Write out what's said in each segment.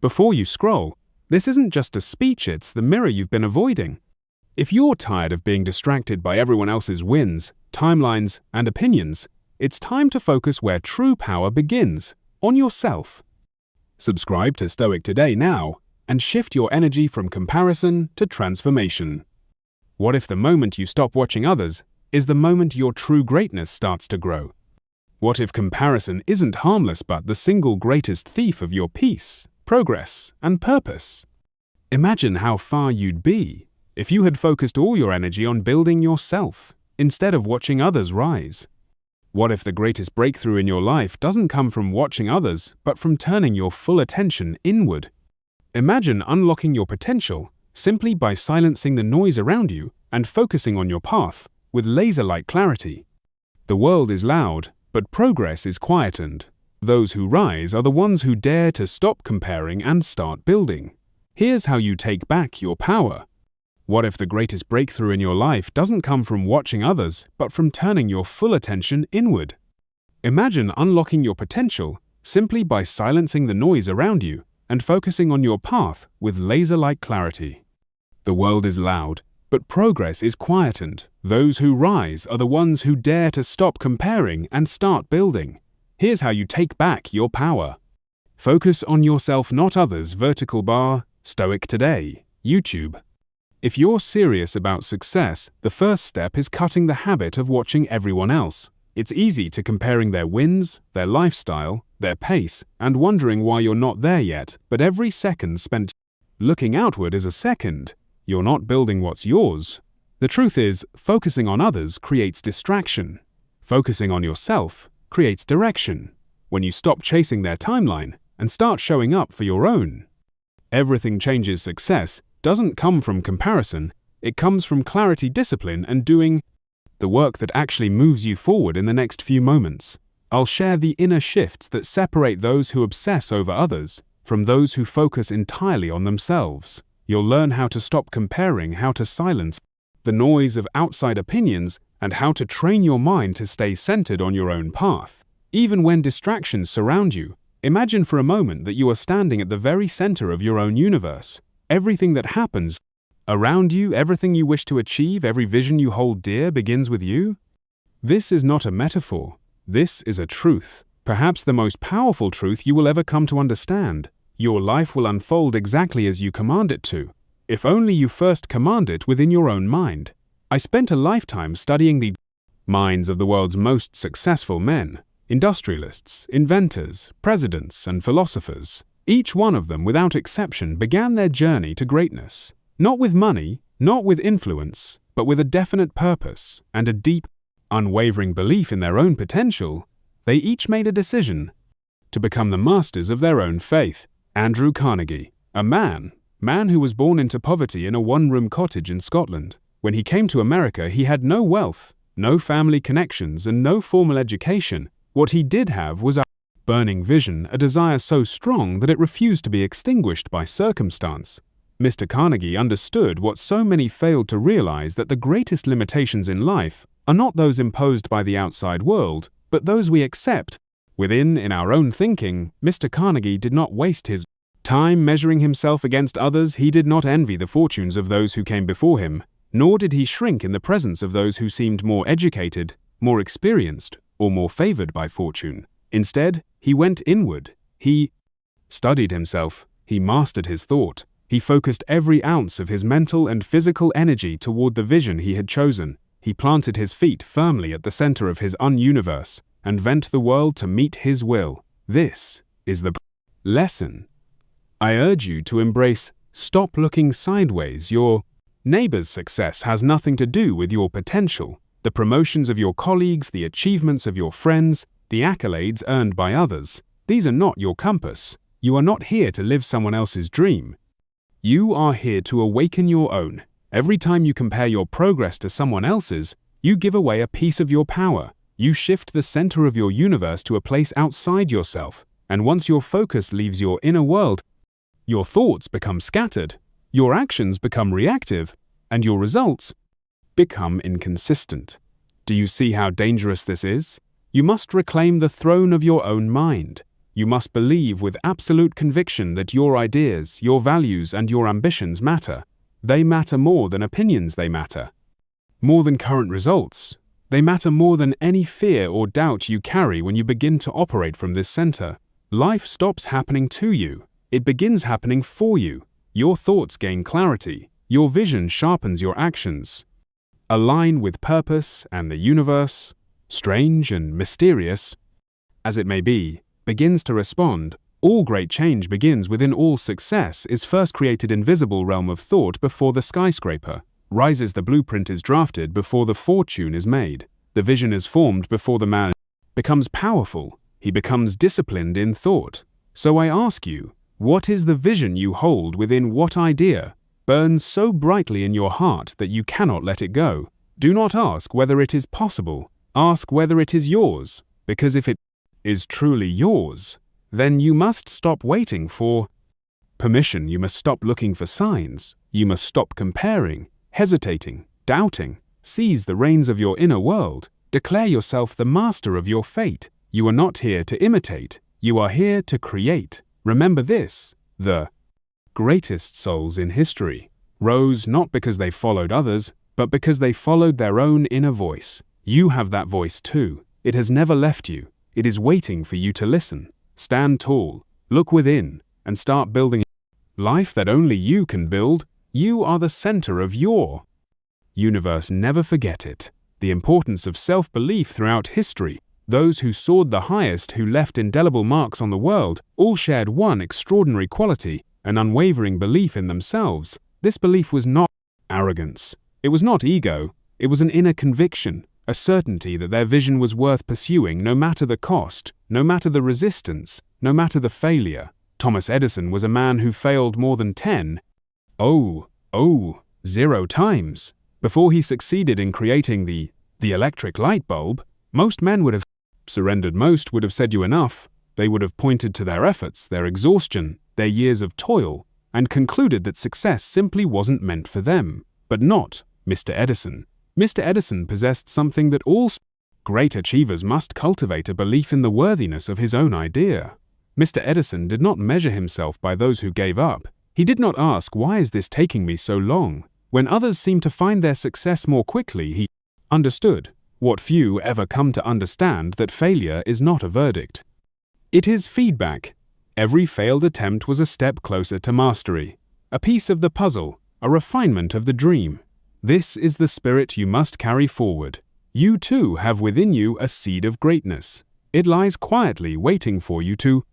Before you scroll, this isn't just a speech, it's the mirror you've been avoiding. If you're tired of being distracted by everyone else's wins, timelines, and opinions, it's time to focus where true power begins, on yourself. Subscribe to Stoic today now, and shift your energy from comparison to transformation. What if the moment you stop watching others is the moment your true greatness starts to grow? What if comparison isn't harmless but the single greatest thief of your peace, progress, and purpose? Imagine how far you'd be if you had focused all your energy on building yourself instead of watching others rise. What if the greatest breakthrough in your life doesn't come from watching others but from turning your full attention inward? Imagine unlocking your potential simply by silencing the noise around you and focusing on your path with laser-like clarity. The world is loud, but progress is quietened. Those who rise are the ones who dare to stop comparing and start building. Here's how you take back your power. What if the greatest breakthrough in your life doesn't come from watching others, but from turning your full attention inward? Imagine unlocking your potential simply by silencing the noise around you and focusing on your path with laser-like clarity. The world is loud, but progress is quietened. Those who rise are the ones who dare to stop comparing and start building. Here's how you take back your power. Focus on yourself, not others. Vertical bar, Stoic Today, YouTube. If you're serious about success, the first step is cutting the habit of watching everyone else. It's easy to comparing their wins, their lifestyle, their pace, and wondering why you're not there yet, but every second spent looking outward is a second. You're not building what's yours. The truth is, focusing on others creates distraction. Focusing on yourself creates direction. When you stop chasing their timeline and start showing up for your own, everything changes. Success doesn't come from comparison, it comes from clarity, discipline, and doing the work that actually moves you forward. In the next few moments, I'll share the inner shifts that separate those who obsess over others from those who focus entirely on themselves. You'll learn how to stop comparing, how to silence the noise of outside opinions, and how to train your mind to stay centered on your own path. Even when distractions surround you, imagine for a moment that you are standing at the very center of your own universe. Everything that happens around you, everything you wish to achieve, every vision you hold dear begins with you. This is not a metaphor. This is a truth, perhaps the most powerful truth you will ever come to understand. Your life will unfold exactly as you command it to, if only you first command it within your own mind. I spent a lifetime studying the minds of the world's most successful men, industrialists, inventors, presidents, and philosophers. Each one of them, without exception, began their journey to greatness, not with money, not with influence, but with a definite purpose and a deep, unwavering belief in their own potential. They each made a decision to become the masters of their own faith. Andrew Carnegie, a man who was born into poverty in a one-room cottage in Scotland. When he came to America, he had no wealth, no family connections, and no formal education. What he did have was a burning vision, a desire so strong that it refused to be extinguished by circumstance. Mr. Carnegie understood what so many failed to realize, that the greatest limitations in life are not those imposed by the outside world, but those we accept within. In our own thinking, Mr. Carnegie did not waste his time measuring himself against others. He did not envy the fortunes of those who came before him, nor did he shrink in the presence of those who seemed more educated, more experienced, or more favored by fortune. Instead, he went inward. He studied himself. He mastered his thought. He focused every ounce of his mental and physical energy toward the vision he had chosen. He planted his feet firmly at the center of his own universe and bent the world to meet his will. This is the lesson I urge you to embrace. Stop looking sideways. Your neighbor's success has nothing to do with your potential. The promotions of your colleagues, the achievements of your friends, the accolades earned by others, these are not your compass. You are not here to live someone else's dream. You are here to awaken your own. Every time you compare your progress to someone else's, you give away a piece of your power. You shift the center of your universe to a place outside yourself. And once your focus leaves your inner world, your thoughts become scattered, your actions become reactive, and your results become inconsistent. Do you see how dangerous this is? You must reclaim the throne of your own mind. You must believe with absolute conviction that your ideas, your values, and your ambitions matter. They matter more than opinions, they matter more than current results. They matter more than any fear or doubt you carry when you begin to operate from this center. Life stops happening to you. It begins happening for you. Your thoughts gain clarity. Your vision sharpens your actions. Align with purpose, and the universe, strange and mysterious as it may be, begins to respond. All great change begins within. All success is first created in visible realm of thought before the skyscraper rises. The blueprint is drafted before the fortune is made. The vision is formed before the man becomes powerful. He becomes disciplined in thought. So I ask you, what is the vision you hold within? What idea burns so brightly in your heart that you cannot let it go? Do not ask whether it is possible. Ask whether it is yours, because if it is truly yours, then you must stop waiting for permission. You must stop looking for signs. You must stop comparing, hesitating, doubting. Seize the reins of your inner world. Declare yourself the master of your fate. You are not here to imitate. You are here to create. Remember this: the greatest souls in history rose not because they followed others, but because they followed their own inner voice. You have that voice too. It has never left you. It is waiting for you to listen. Stand tall, look within, and start building a life that only you can build. You are the center of your universe. Never forget it. The importance of self-belief throughout history. Those who soared the highest, who left indelible marks on the world, all shared one extraordinary quality: an unwavering belief in themselves. This belief was not arrogance. It was not ego. It was an inner conviction, a certainty that their vision was worth pursuing no matter the cost, no matter the resistance, no matter the failure. Thomas Edison was a man who failed more than 0 times before he succeeded in creating the electric light bulb. Most men would have surrendered. Most would have said you enough. They would have pointed to their efforts, their exhaustion, their years of toil, and concluded that success simply wasn't meant for them. But not Mr. Edison. Mr. Edison possessed something that all great achievers must cultivate: a belief in the worthiness of his own idea. Mr. Edison did not measure himself by those who gave up. He did not ask, "Why is this taking me so long?" When others seemed to find their success more quickly, he understood what few ever come to understand: that failure is not a verdict. It is feedback. Every failed attempt was a step closer to mastery, a piece of the puzzle, a refinement of the dream. This is the spirit you must carry forward. You too have within you a seed of greatness. It lies quietly waiting for you to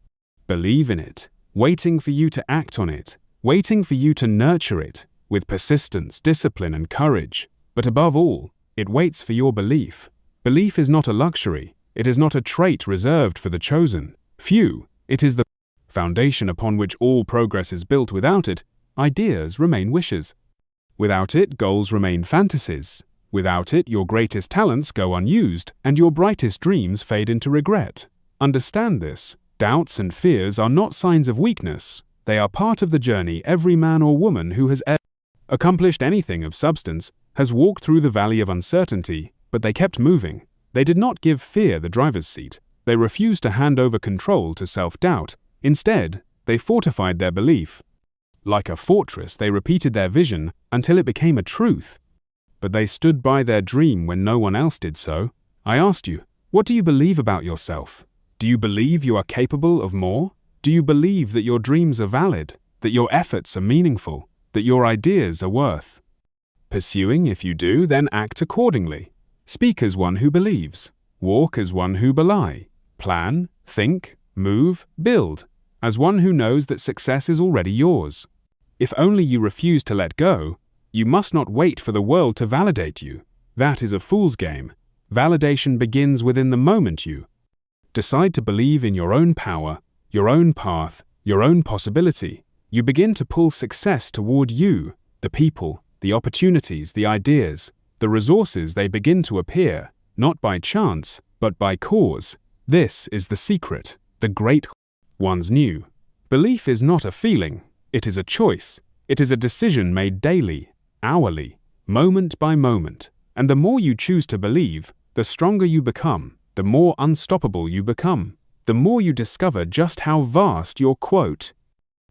believe in it, waiting for you to act on it, waiting for you to nurture it with persistence, discipline, and courage. But above all, it waits for your belief. Belief is not a luxury. It is not a trait reserved for the chosen few. It is the foundation upon which all progress is built. Without it, ideas remain wishes. Without it, goals remain fantasies. Without it, your greatest talents go unused, and your brightest dreams fade into regret. Understand this. Doubts and fears are not signs of weakness. They are part of the journey. Every man or woman who has ever accomplished anything of substance has walked through the valley of uncertainty, but they kept moving. They did not give fear the driver's seat. They refused to hand over control to self-doubt. Instead, they fortified their belief. Like a fortress, they repeated their vision until it became a truth. But they stood by their dream when no one else did so. I asked you, what do you believe about yourself? Do you believe you are capable of more? Do you believe that your dreams are valid, that your efforts are meaningful, that your ideas are worth pursuing? If you do, then act accordingly. Speak as one who believes. Walk as one who belie. Plan, think, move, build, as one who knows that success is already yours. If only you refuse to let go, you must not wait for the world to validate you. That is a fool's game. Validation begins within the moment you decide to believe in your own power, your own path, your own possibility. You begin to pull success toward you. The people, the opportunities, the ideas, the resources, they begin to appear, not by chance, but by cause. This is the secret. The great ones knew. Belief is not a feeling. It is a choice. It is a decision made daily, hourly, moment by moment. And the more you choose to believe, the stronger you become, the more unstoppable you become. the more you discover just how vast your quote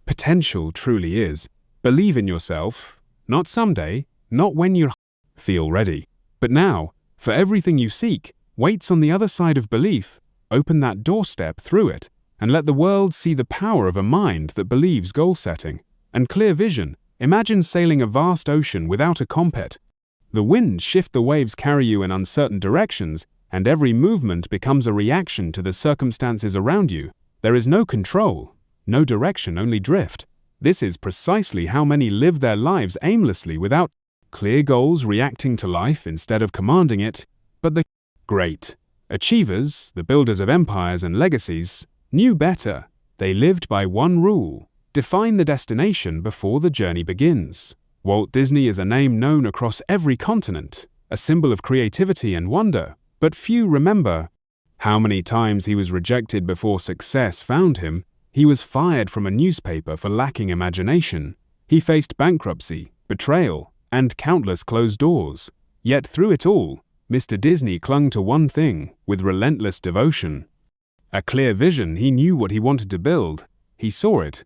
potential truly is. Believe in yourself, not someday, not when you feel ready, but now, for everything you seek waits on the other side of belief. Open that doorstep through it, and let the world see the power of a mind that believes goal setting and clear vision. Imagine sailing a vast ocean without a compass. The winds shift, the waves carry you in uncertain directions, and every movement becomes a reaction to the circumstances around you. There is no control, no direction, only drift. This is precisely how many live their lives aimlessly, without clear goals, reacting to life instead of commanding it. But the great achievers, the builders of empires and legacies, knew better. They lived by one rule: define the destination before the journey begins. Walt Disney is a name known across every continent, a symbol of creativity and wonder, but few remember how many times he was rejected before success found him. He was fired from a newspaper for lacking imagination. He faced bankruptcy, betrayal, and countless closed doors. Yet through it all, Mr. Disney clung to one thing with relentless devotion. A clear vision. He knew what he wanted to build. He saw it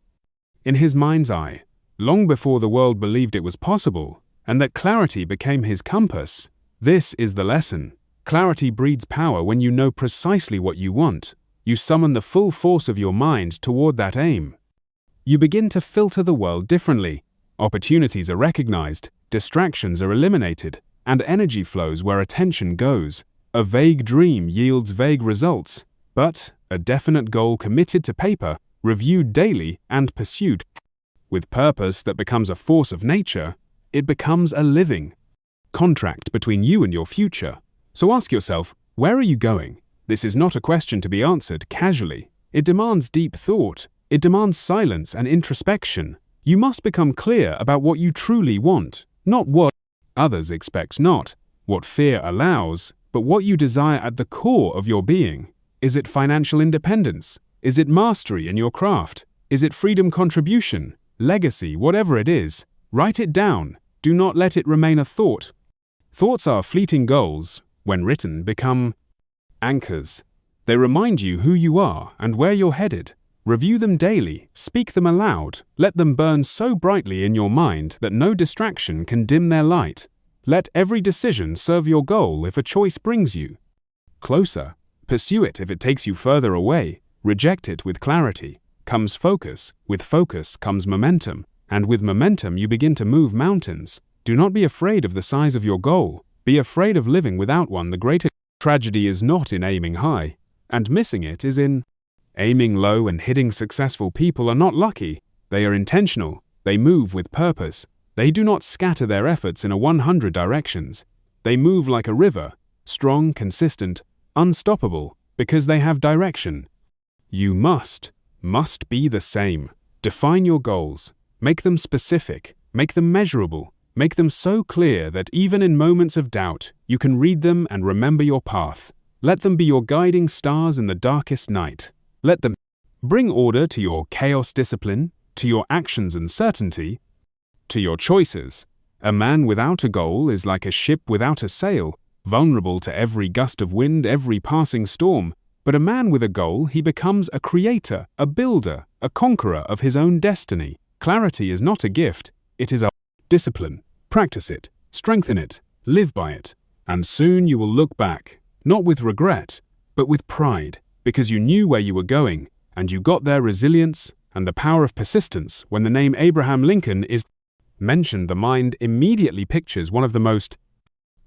in his mind's eye, long before the world believed it was possible, and that clarity became his compass. This is the lesson. Clarity breeds power. When you know precisely what you want, you summon the full force of your mind toward that aim. You begin to filter the world differently. Opportunities are recognized, distractions are eliminated, and energy flows where attention goes. A vague dream yields vague results, but a definite goal committed to paper, reviewed daily, and pursued with purpose that becomes a force of nature, it becomes a living contract between you and your future. So ask yourself, where are you going? This is not a question to be answered casually. It demands deep thought. It demands silence and introspection. You must become clear about what you truly want, not what others expect, not what fear allows, but what you desire at the core of your being. Is it financial independence? Is it mastery in your craft? Is it freedom, contribution, legacy? Whatever it is, write it down. Do not let it remain a thought. Thoughts are fleeting. Goals, when written, become anchors. They remind you who you are and where you're headed. Review them daily, speak them aloud, let them burn so brightly in your mind that no distraction can dim their light. Let every decision serve your goal. If a choice brings you closer, pursue it. If it takes you further away, reject it. With clarity comes focus, with focus comes momentum, and with momentum you begin to move mountains. Do not be afraid of the size of your goal, be afraid of living without one. The greatest tragedy is not in aiming high, and missing it is in aiming low and hitting. Successful people are not lucky, they are intentional, they move with purpose. They do not scatter their efforts in 100 directions. They move like a river, strong, consistent, unstoppable, because they have direction. You must be the same. Define your goals, make them specific, make them measurable, make them so clear that even in moments of doubt, you can read them and remember your path. Let them be your guiding stars in the darkest night. Let them bring order to your chaos, discipline, to your actions and certainty, to your choices. A man without a goal is like a ship without a sail, vulnerable to every gust of wind, every passing storm. But a man with a goal, he becomes a creator, a builder, a conqueror of his own destiny. Clarity is not a gift, it is a discipline. Practice it, strengthen it, live by it, and soon you will look back, not with regret, but with pride, because you knew where you were going, and you got there. Resilience and the power of persistence. When the name Abraham Lincoln is mentioned, the mind immediately pictures one of the most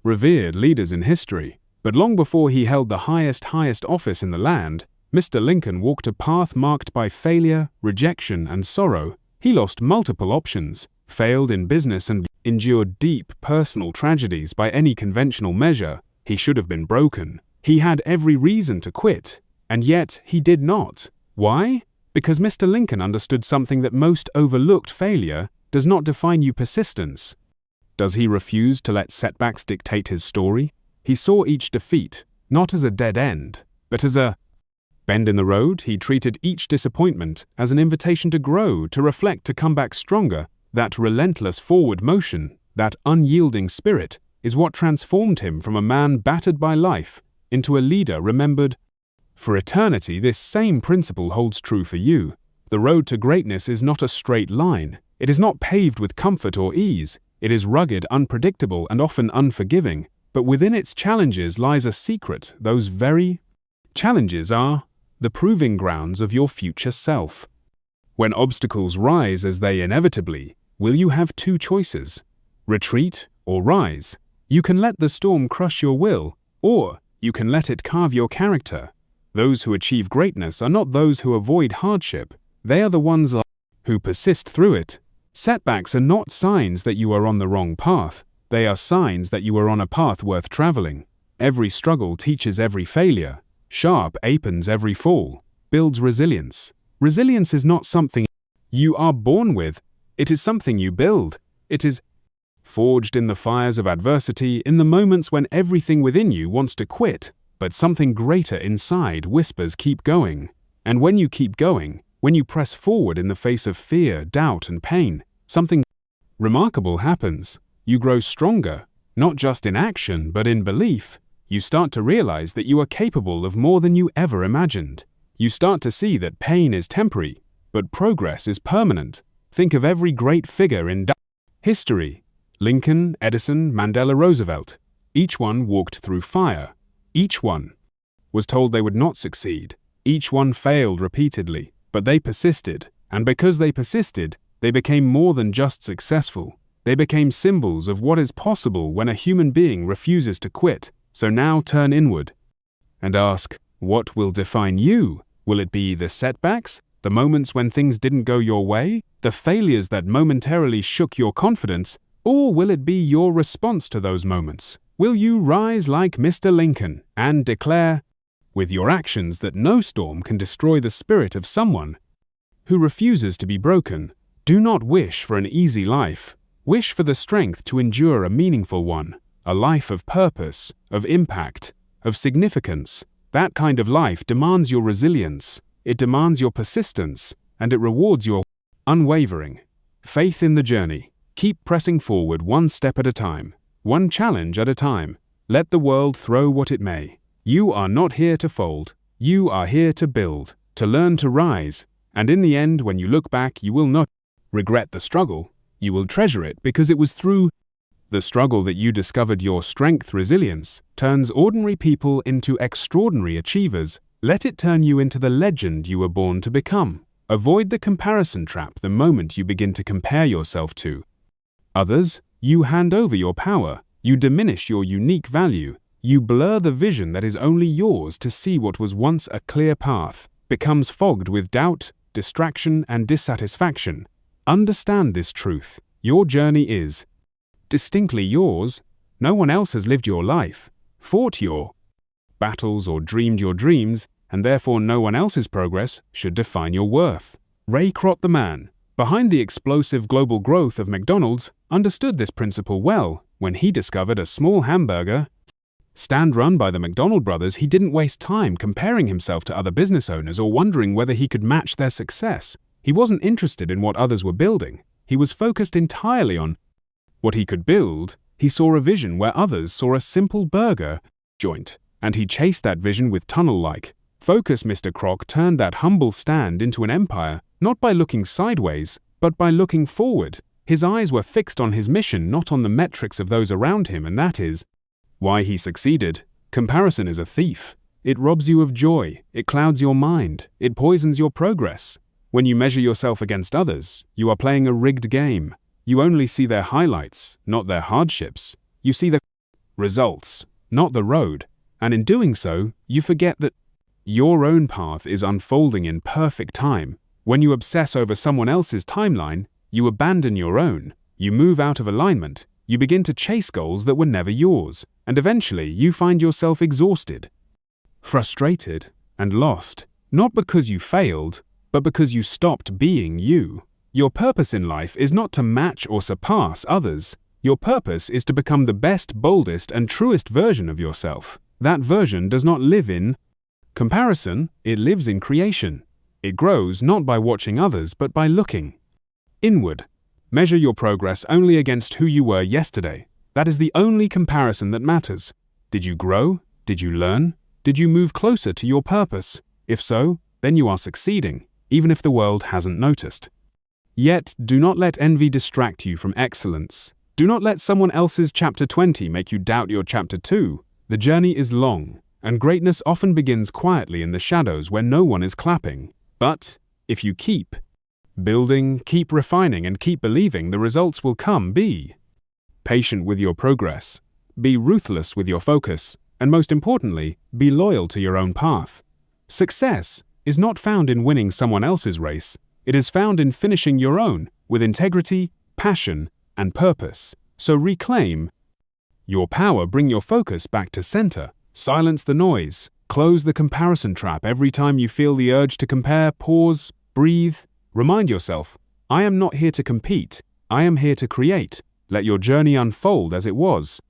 revered leaders in history. But long before he held the highest office in the land, Mr. Lincoln walked a path marked by failure, rejection, and sorrow. He lost multiple options, failed in business, and endured deep personal tragedies. By any conventional measure, he should have been broken. He had every reason to quit, and yet he did not. Why? Because Mr. Lincoln understood something that most overlooked. Failure does not define you. Persistence. Does he refuse to let setbacks dictate his story? He saw each defeat, not as a dead end, but as a bend in the road. He treated each disappointment as an invitation to grow, to reflect, to come back stronger. That relentless forward motion, that unyielding spirit, is what transformed him from a man battered by life into a leader remembered For eternity, this same principle holds true for you. The road to greatness is not a straight line. It is not paved with comfort or ease. It is rugged, unpredictable, and often unforgiving. But within its challenges lies a secret. Those very challenges are the proving grounds of your future self. When obstacles rise as they inevitably, will you have two choices? Retreat or rise? You can let the storm crush your will, or you can let it carve your character. Those who achieve greatness are not those who avoid hardship. They are the ones who persist through it. Setbacks are not signs that you are on the wrong path. They are signs that you are on a path worth traveling. Every struggle teaches every failure. Sharp apens every fall. Builds resilience. Resilience is not something you are born with. It is something you build. It is forged in the fires of adversity, in the moments when everything within you wants to quit, but something greater inside whispers keep going. And when you keep going, when you press forward in the face of fear, doubt, and pain, something remarkable happens. You grow stronger, not just in action, but in belief. You start to realize that you are capable of more than you ever imagined. You start to see that pain is temporary, but progress is permanent. Think of every great figure in history. Lincoln, Edison, Mandela, Roosevelt. Each one walked through fire. Each one was told they would not succeed. Each one failed repeatedly, but they persisted. And because they persisted, they became more than just successful. They became symbols of what is possible when a human being refuses to quit. So now turn inward and ask, what will define you? Will it be the setbacks, the moments when things didn't go your way, the failures that momentarily shook your confidence, or will it be your response to those moments? Will you rise like Mr. Lincoln and declare with your actions that no storm can destroy the spirit of someone who refuses to be broken? Do not wish for an easy life. Wish for the strength to endure a meaningful one, a life of purpose, of impact, of significance. That kind of life demands your resilience, it demands your persistence, and it rewards your unwavering faith in the journey. Keep pressing forward one step at a time, one challenge at a time. Let the world throw what it may. You are not here to fold. You are here to build, to learn to rise. And in the end, when you look back, you will not regret the struggle. You will treasure it because it was through the struggle that you discovered your strength. Resilience turns ordinary people into extraordinary achievers. Let it turn you into the legend you were born to become. Avoid the comparison trap the moment you begin to compare yourself to others. You hand over your power. You diminish your unique value. You blur the vision that is only yours. To see what was once a clear path becomes fogged with doubt, distraction, and dissatisfaction. Understand this truth. Your journey is distinctly yours. No one else has lived your life, fought your battles, or dreamed your dreams, and therefore no one else's progress should define your worth. Ray Kroc, the man behind the explosive global growth of McDonald's, understood this principle well. When he discovered a small hamburger stand run by the McDonald brothers, he didn't waste time comparing himself to other business owners or wondering whether he could match their success. He wasn't interested in what others were building. He was focused entirely on what he could build. He saw a vision where others saw a simple burger joint, and he chased that vision with tunnel-like focus. Mr. Kroc turned that humble stand into an empire, not by looking sideways, but by looking forward. His eyes were fixed on his mission, not on the metrics of those around him, and that is why he succeeded. Comparison is a thief. It robs you of joy. It clouds your mind. It poisons your progress. When you measure yourself against others, you are playing a rigged game. You only see their highlights, not their hardships. You see the results, not the road. And in doing so, you forget that your own path is unfolding in perfect time. When you obsess over someone else's timeline, you abandon your own. You move out of alignment. You begin to chase goals that were never yours. And eventually, you find yourself exhausted, frustrated, and lost. Not because you failed, but because you stopped being you. Your purpose in life is not to match or surpass others. Your purpose is to become the best, boldest, and truest version of yourself. That version does not live in comparison, it lives in creation. It grows not by watching others, but by looking inward. Measure your progress only against who you were yesterday. That is the only comparison that matters. Did you grow? Did you learn? Did you move closer to your purpose? If so, then you are succeeding, even if the world hasn't noticed. Yet, do not let envy distract you from excellence. Do not let someone else's chapter 20 make you doubt your chapter 2. The journey is long, and greatness often begins quietly in the shadows where no one is clapping. But, if you keep building, keep refining, and keep believing, the results will come. Be patient with your progress. Be ruthless with your focus. And most importantly, be loyal to your own path. Success is not found in winning someone else's race. It is found in finishing your own with integrity, passion, and purpose. So reclaim your power, bring your focus back to center, silence the noise, close the comparison trap. Every time you feel the urge to compare, pause, breathe, remind yourself, I am not here to compete, I am here to create. Let your journey unfold as it was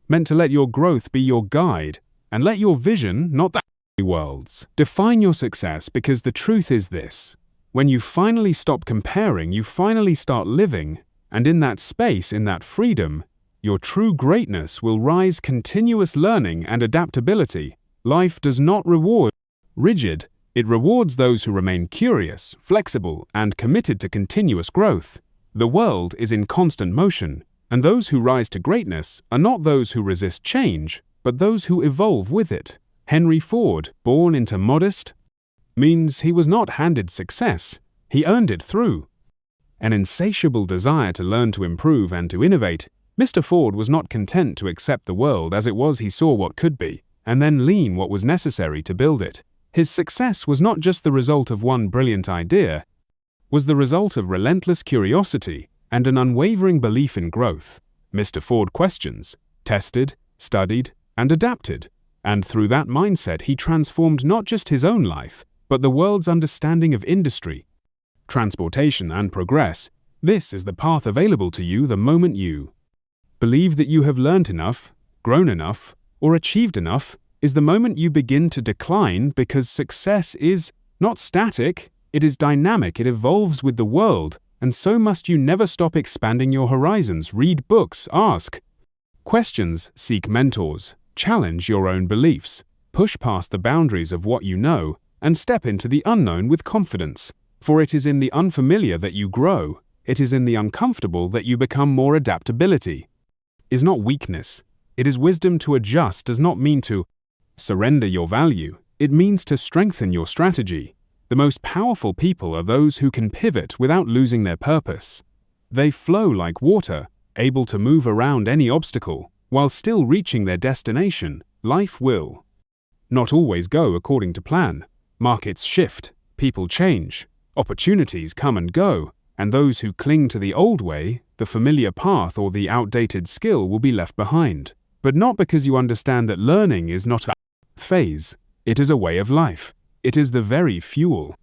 meant to. Let your growth be your guide, and let your vision, not the world's, define your success, because the truth is this: when you finally stop comparing, you finally start living, and in that space, in that freedom, your true greatness will rise. Continuous learning and adaptability. Life does not reward rigid, it rewards those who remain curious, flexible, and committed to continuous growth. The world is in constant motion, and those who rise to greatness are not those who resist change, but those who evolve with it. Henry Ford, born into modest means, he was not handed success, he earned it through an insatiable desire to learn, to improve, and to innovate. Mr. Ford was not content to accept the world as it was. He saw what could be, and then lean what was necessary to build it. His success was not just the result of one brilliant idea, was the result of relentless curiosity and an unwavering belief in growth. Mr. Ford questions, tested, studied, and adapted, and through that mindset he transformed not just his own life, but the world's understanding of industry, transportation, and progress. This is the path available to you the moment you believe that you have learned enough, grown enough, or achieved enough, is the moment you begin to decline, because success is not static, it is dynamic, it evolves with the world, and so must you. Never stop expanding your horizons. Read books, ask questions, seek mentors, challenge your own beliefs, push past the boundaries of what you know, and step into the unknown with confidence. For it is in the unfamiliar that you grow, it is in the uncomfortable that you become more. Adaptability is not weakness, it is wisdom. To adjust does not mean to surrender your value, it means to strengthen your strategy. The most powerful people are those who can pivot without losing their purpose. They flow like water, able to move around any obstacle, while still reaching their destination. Life will not always go according to plan. Markets shift, people change, opportunities come and go, and those who cling to the old way, the familiar path, or the outdated skill will be left behind. But not because you understand that learning is not a phase, it is a way of life. It is the very fuel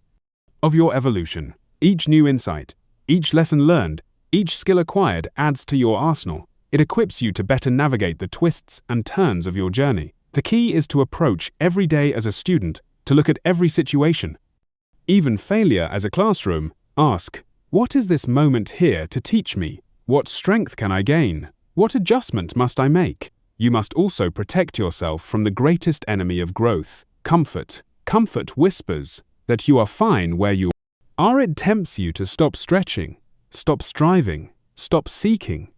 of your evolution. Each new insight, each lesson learned, each skill acquired adds to your arsenal. It equips you to better navigate the twists and turns of your journey. The key is to approach every day as a student, to look at every situation, even failure, as a classroom. Ask, what is this moment here to teach me? What strength can I gain? What adjustment must I make? You must also protect yourself from the greatest enemy of growth, comfort. Comfort whispers that you are fine where you are. It tempts you to stop stretching, stop striving, stop seeking.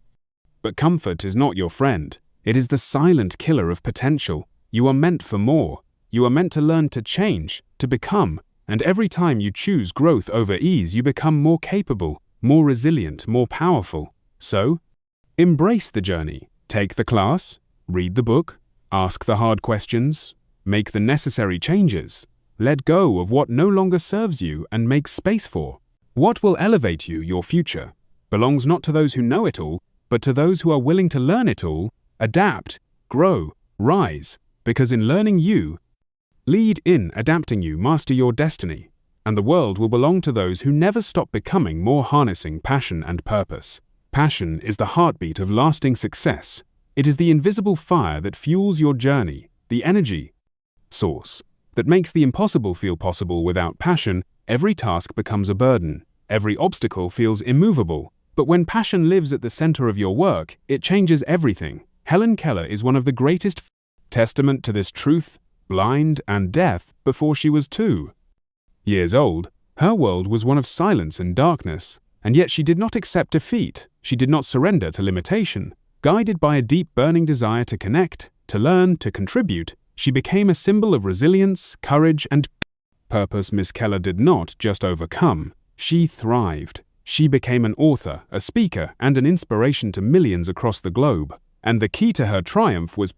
But comfort is not your friend. It is the silent killer of potential. You are meant for more. You are meant to learn, to change, to become. And every time you choose growth over ease, you become more capable, more resilient, more powerful. So, embrace the journey. Take the class, read the book, ask the hard questions, make the necessary changes. Let go of what no longer serves you and make space for what will elevate you. Your future belongs not to those who know it all, but to those who are willing to learn it all, adapt, grow, rise, because in learning you, lead in adapting you, master your destiny, and the world will belong to those who never stop becoming more. Harnessing passion and purpose. Passion is the heartbeat of lasting success. It is the invisible fire that fuels your journey, the energy source that makes the impossible feel possible. Without passion, every task becomes a burden, every obstacle feels immovable. But when passion lives at the center of your work, it changes everything. Helen Keller is one of the greatest testament to this truth. blind, and deaf before she was 2 years old. Her world was one of silence and darkness, and yet she did not accept defeat. She did not surrender to limitation. Guided by a deep burning desire to connect, to learn, to contribute, she became a symbol of resilience, courage, and purpose. Miss Keller did not just overcome, she thrived. She became an author, a speaker, and an inspiration to millions across the globe. And the key to her triumph was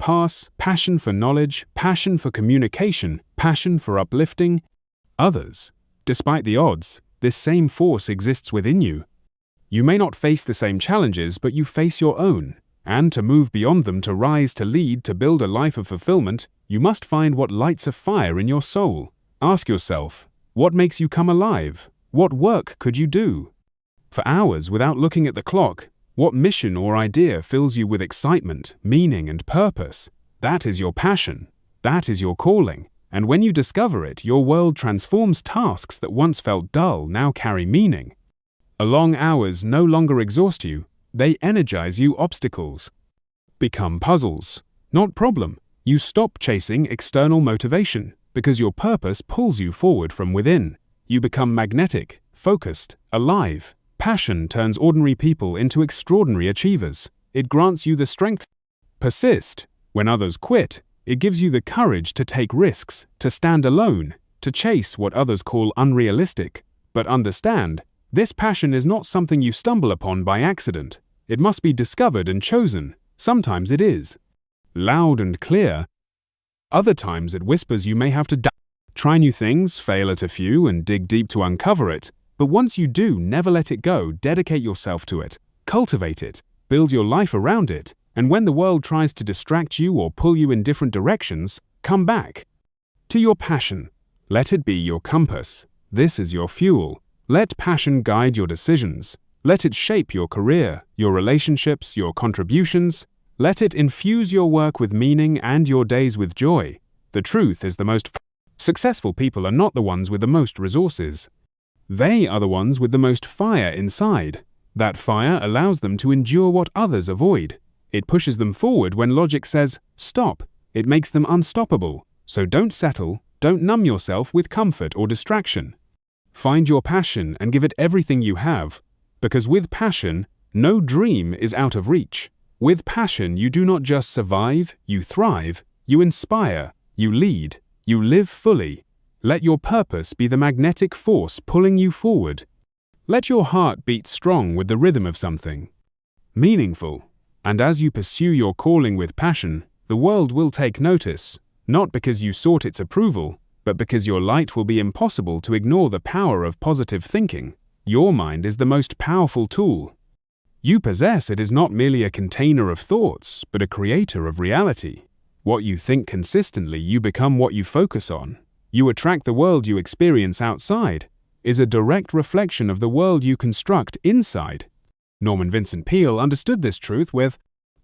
passion for knowledge, passion for communication, passion for uplifting others. Despite the odds, this same force exists within you. You may not face the same challenges, but you face your own. And to move beyond them, to rise, to lead, to build a life of fulfillment, you must find what lights a fire in your soul. Ask yourself, what makes you come alive? What work could you do for hours without looking at the clock? What mission or idea fills you with excitement, meaning, and purpose? That is your passion. That is your calling. And when you discover it, your world transforms. Tasks that once felt dull now carry meaning. Long hours no longer exhaust you. They energize you. Obstacles become puzzles, not problem. You stop chasing external motivation because your purpose pulls you forward from within. You become magnetic, focused, alive. Passion turns ordinary people into extraordinary achievers. It grants you the strength to persist when others quit. It gives you the courage to take risks, to stand alone, to chase what others call unrealistic. But understand, this passion is not something you stumble upon by accident. It must be discovered and chosen. Sometimes it is loud and clear. Other times it whispers. You may have to try new things, fail at a few, and dig deep to uncover it. But once you do, never let it go. Dedicate yourself to it. Cultivate it. Build your life around it. And when the world tries to distract you or pull you in different directions, come back to your passion. Let it be your compass. This is your fuel. Let passion guide your decisions. Let it shape your career, your relationships, your contributions. Let it infuse your work with meaning and your days with joy. The truth is, the most successful people are not the ones with the most resources. They are the ones with the most fire inside. That fire allows them to endure what others avoid. It pushes them forward when logic says, stop. It makes them unstoppable. So don't settle, don't numb yourself with comfort or distraction. Find your passion and give it everything you have. Because with passion, no dream is out of reach. With passion, you do not just survive, you thrive, you inspire, you lead, you live fully. Let your purpose be the magnetic force pulling you forward. Let your heart beat strong with the rhythm of something meaningful. And as you pursue your calling with passion, the world will take notice, not because you sought its approval, but because your light will be impossible to ignore. The power of positive thinking. Your mind is the most powerful tool you possess. It is not merely a container of thoughts, but a creator of reality. What you think consistently, you become what you focus on. You attract. The world you experience outside is a direct reflection of the world you construct inside. Norman Vincent Peale understood this truth with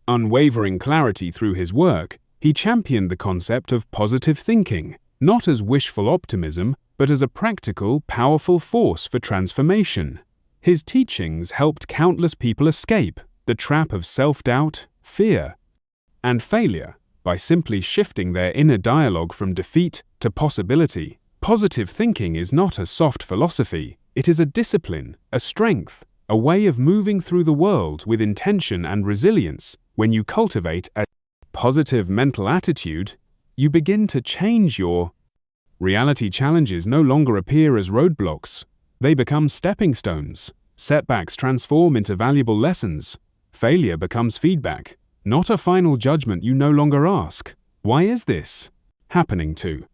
unwavering clarity through his work. He championed the concept of positive thinking, not as wishful optimism, but as a practical, powerful force for transformation. His teachings helped countless people escape the trap of self-doubt, fear, and failure by simply shifting their inner dialogue from defeat to possibility. Positive thinking is not a soft philosophy. It is a discipline, a strength, a way of moving through the world with intention and resilience. When you cultivate a positive mental attitude, you begin to change your reality. Challenges no longer appear as roadblocks. They become stepping stones. Setbacks transform into valuable lessons. Failure becomes feedback, not a final judgment. You no longer ask, why is this happening to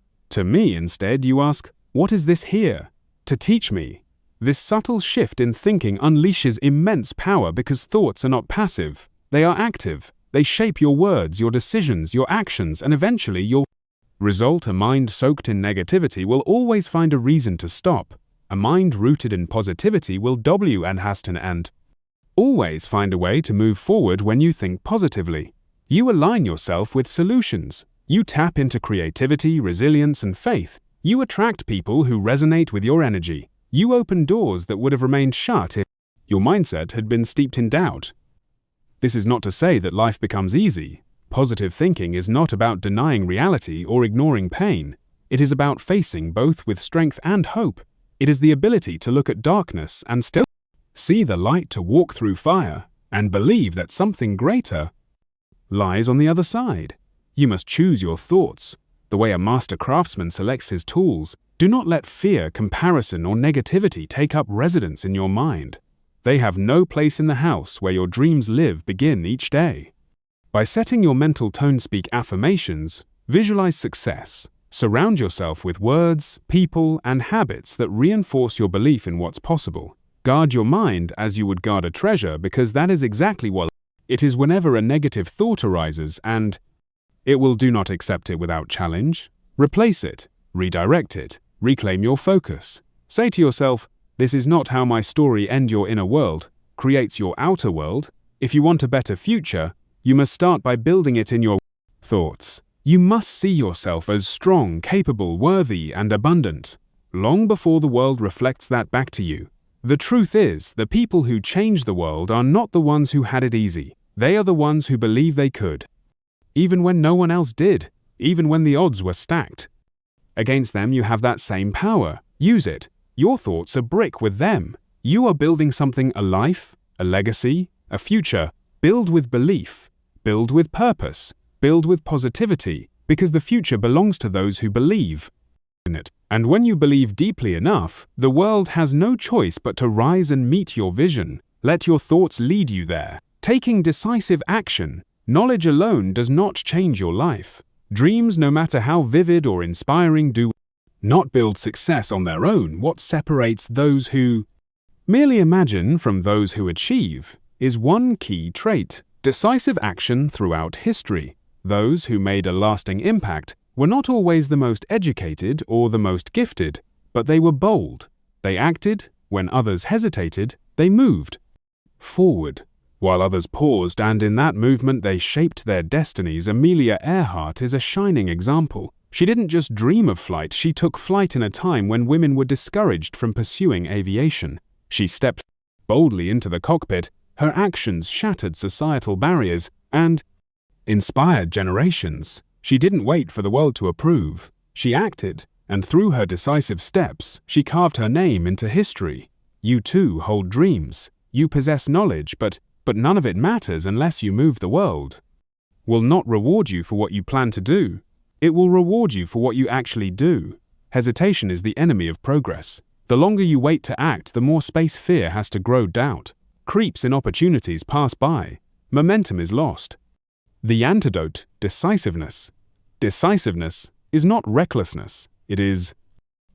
me? Instead, you ask, what is this here to teach me? This subtle shift in thinking unleashes immense power because thoughts are not passive. They are active. They shape your words, your decisions, your actions, and eventually your result. A mind soaked in negativity will always find a reason to stop. A mind rooted in positivity will and always find a way to move forward. When you think positively, you align yourself with solutions. You tap into creativity, resilience, and faith. You attract people who resonate with your energy. You open doors that would have remained shut if your mindset had been steeped in doubt. This is not to say that life becomes easy. Positive thinking is not about denying reality or ignoring pain. It is about facing both with strength and hope. It is the ability to look at darkness and still see the light, to walk through fire and believe that something greater lies on the other side. You must choose your thoughts, the way a master craftsman selects his tools. Do not let fear, comparison, or negativity take up residence in your mind. They have no place in the house where your dreams live. Begin each day by setting your mental tone. Speak affirmations, visualize success. Surround yourself with words, people, and habits that reinforce your belief in what's possible. Guard your mind as you would guard a treasure, because that is exactly what it is. Whenever a negative thought arises, and it will, do not accept it without challenge. Replace it, redirect it, reclaim your focus. Say to yourself, "This is not how my story ends." Your inner world creates your outer world. If you want a better future, you must start by building it in your thoughts. You must see yourself as strong, capable, worthy, and abundant, long before the world reflects that back to you. The truth is, the people who change the world are not the ones who had it easy. They are the ones who believe they could, even when no one else did, even when the odds were stacked against them. You have that same power. Use it. Your thoughts are brick with them. You are building something, a life, a legacy, a future. Build with belief. Build with purpose. Build with positivity, because the future belongs to those who believe in it. And when you believe deeply enough, the world has no choice but to rise and meet your vision. Let your thoughts lead you there. Taking decisive action. Knowledge alone does not change your life. Dreams, no matter how vivid or inspiring, do not build success on their own. What separates those who merely imagine from those who achieve is one key trait: decisive action. Throughout history, those who made a lasting impact were not always the most educated or the most gifted, but they were bold. They acted when others hesitated. They moved forward while others paused, and in that movement they shaped their destinies. Amelia Earhart is a shining example. She didn't just dream of flight, she took flight in a time when women were discouraged from pursuing aviation. She stepped boldly into the cockpit. Her actions shattered societal barriers and inspired generations. She didn't wait for the world to approve. She acted, and through her decisive steps, she carved her name into history. You too hold dreams. You possess knowledge, but none of it matters unless you move. The world will not reward you for what you plan to do. It will reward you for what you actually do. Hesitation is the enemy of progress. The longer you wait to act, the more space fear has to grow. Doubt creeps in, opportunities pass by. Momentum is lost. The antidote: decisiveness. Decisiveness is not recklessness. It is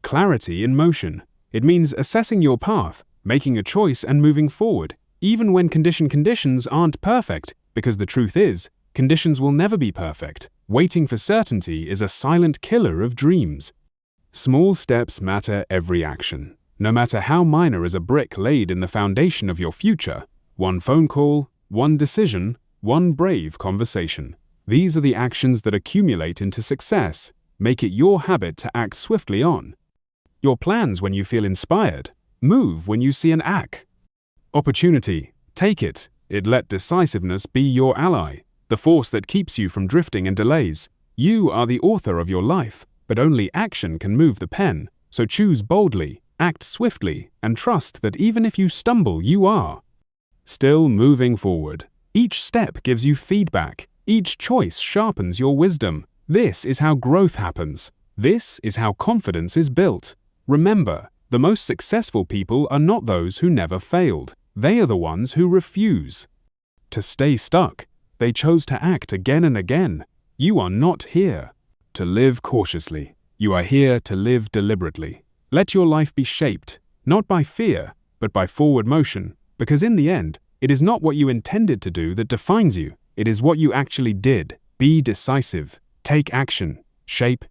clarity in motion. It means assessing your path, making a choice, and moving forward, even when conditions aren't perfect, because the truth is, conditions will never be perfect. Waiting for certainty is a silent killer of dreams. Small steps matter. Every action, no matter how minor, is a brick laid in the foundation of your future. One phone call, one decision, one brave conversation. These are the actions that accumulate into success. Make it your habit to act swiftly on your plans when you feel inspired. Move when you see an opportunity. Take it. Let decisiveness be your ally, the force that keeps you from drifting and delays. You are the author of your life, but only action can move the pen. So choose boldly, act swiftly, and trust that even if you stumble, you are still moving forward. Each step gives you feedback. Each choice sharpens your wisdom. This is how growth happens. This is how confidence is built. Remember, the most successful people are not those who never failed. They are the ones who refuse to stay stuck. They chose to act again and again. You are not here to live cautiously. You are here to live deliberately. Let your life be shaped, not by fear, but by forward motion, because in the end, it is not what you intended to do that defines you. It is what you actually did. Be decisive. Take action. Shape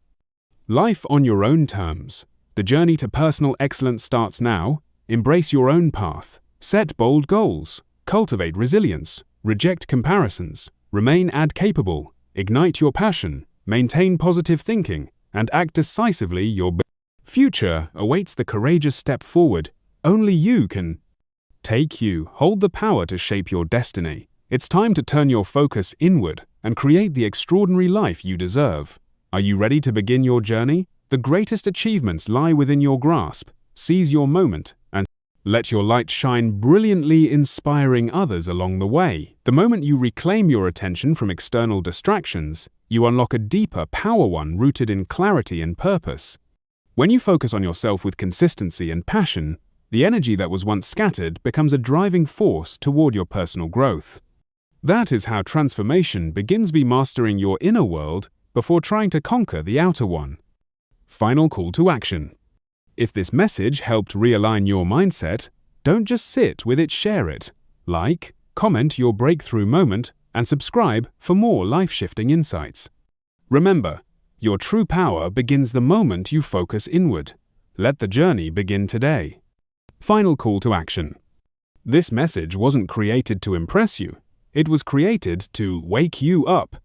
life on your own terms. The journey to personal excellence starts now. Embrace your own path. Set bold goals. Cultivate resilience. Reject comparisons. Remain capable. Ignite your passion. Maintain positive thinking. And act decisively. Your future awaits the courageous step forward. Only you can take you. Hold the power to shape your destiny. It's time to turn your focus inward and create the extraordinary life you deserve. Are you ready to begin your journey? The greatest achievements lie within your grasp. Seize your moment and let your light shine brilliantly, inspiring others along the way. The moment you reclaim your attention from external distractions, you unlock a deeper, power one rooted in clarity and purpose. When you focus on yourself with consistency and passion, the energy that was once scattered becomes a driving force toward your personal growth. That is how transformation begins by mastering your inner world before trying to conquer the outer one. Final call to action. If this message helped realign your mindset, don't just sit with it, share it. Like, comment your breakthrough moment, and subscribe for more life-shifting insights. Remember, your true power begins the moment you focus inward. Let the journey begin today. Final call to action. This message wasn't created to impress you. It was created to wake you up.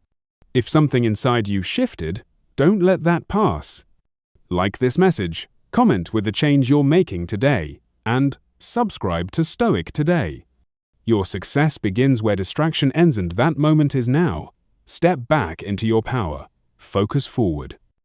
If something inside you shifted, don't let that pass. Like this message, comment with the change you're making today, and subscribe to Stoic today. Your success begins where distraction ends, and that moment is now. Step back into your power. Focus forward.